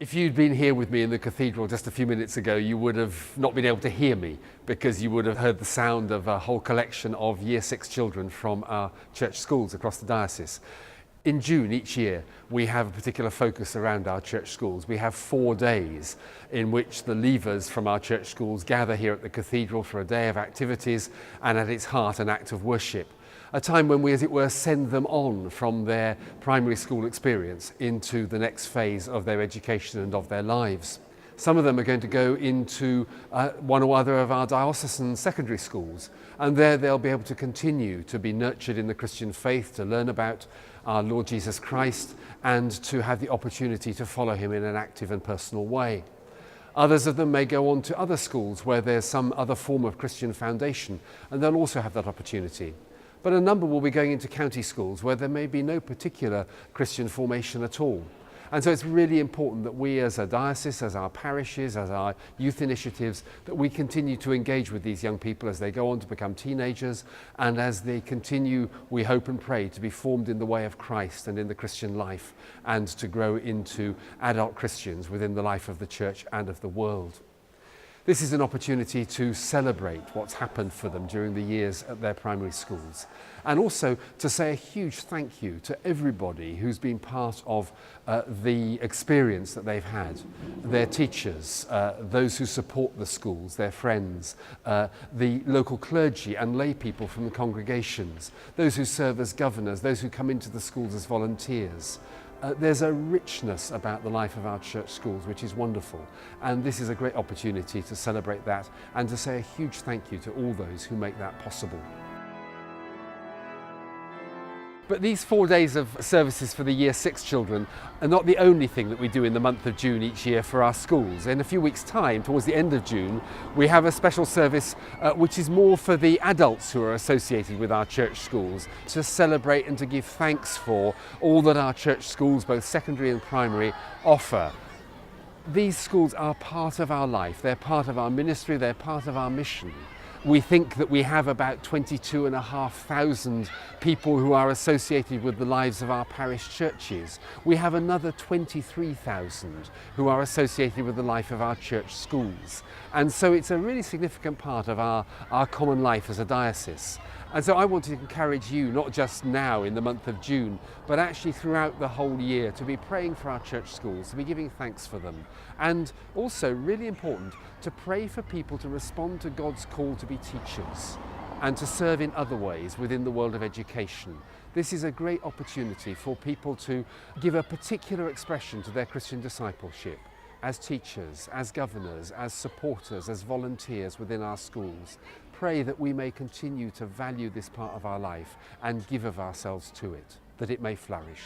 If you'd been here with me in the cathedral just a few minutes ago, you would have not been able to hear me because you would have heard the sound of a whole collection of Year 6 children from our church schools across the diocese. In June each year, we have a particular focus around our church schools. We have 4 days in which the leavers from our church schools gather here at the cathedral for a day of activities and at its heart an act of worship. A time when we, as it were, send them on from their primary school experience into the next phase of their education and of their lives. Some of them are going to go into one or other of our diocesan secondary schools, and there they'll be able to continue to be nurtured in the Christian faith, to learn about our Lord Jesus Christ, and to have the opportunity to follow him in an active and personal way. Others of them may go on to other schools where there's some other form of Christian foundation, and they'll also have that opportunity. But a number will be going into county schools where there may be no particular Christian formation at all. And so it's really important that we as a diocese, as our parishes, as our youth initiatives, that we continue to engage with these young people as they go on to become teenagers and as they continue, we hope and pray, to be formed in the way of Christ and in the Christian life and to grow into adult Christians within the life of the church and of the world. This is an opportunity to celebrate what's happened for them during the years at their primary schools, and also to say a huge thank you to everybody who's been part of the experience that they've had. Their teachers, those who support the schools, their friends, the local clergy and lay people from the congregations, those who serve as governors, those who come into the schools as volunteers. There's a richness about the life of our church schools which is wonderful, and this is a great opportunity to celebrate that and to say a huge thank you to all those who make that possible. But these 4 days of services for the Year 6 children are not the only thing that we do in the month of June each year for our schools. In a few weeks' time, towards the end of June, we have a special service which is more for the adults who are associated with our church schools, to celebrate and to give thanks for all that our church schools, both secondary and primary, offer. These schools are part of our life, they're part of our ministry, they're part of our mission. We think that we have about 22,500 people who are associated with the lives of our parish churches. We have another 23,000 who are associated with the life of our church schools. And so it's a really significant part of our common life as a diocese. And so I want to encourage you, not just now in the month of June, but actually throughout the whole year, to be praying for our church schools, to be giving thanks for them. And also, really important, to pray for people to respond to God's call to be teachers and to serve in other ways within the world of education. This is a great opportunity for people to give a particular expression to their Christian discipleship as teachers, as governors, as supporters, as volunteers within our schools. Pray that we may continue to value this part of our life and give of ourselves to it, that it may flourish.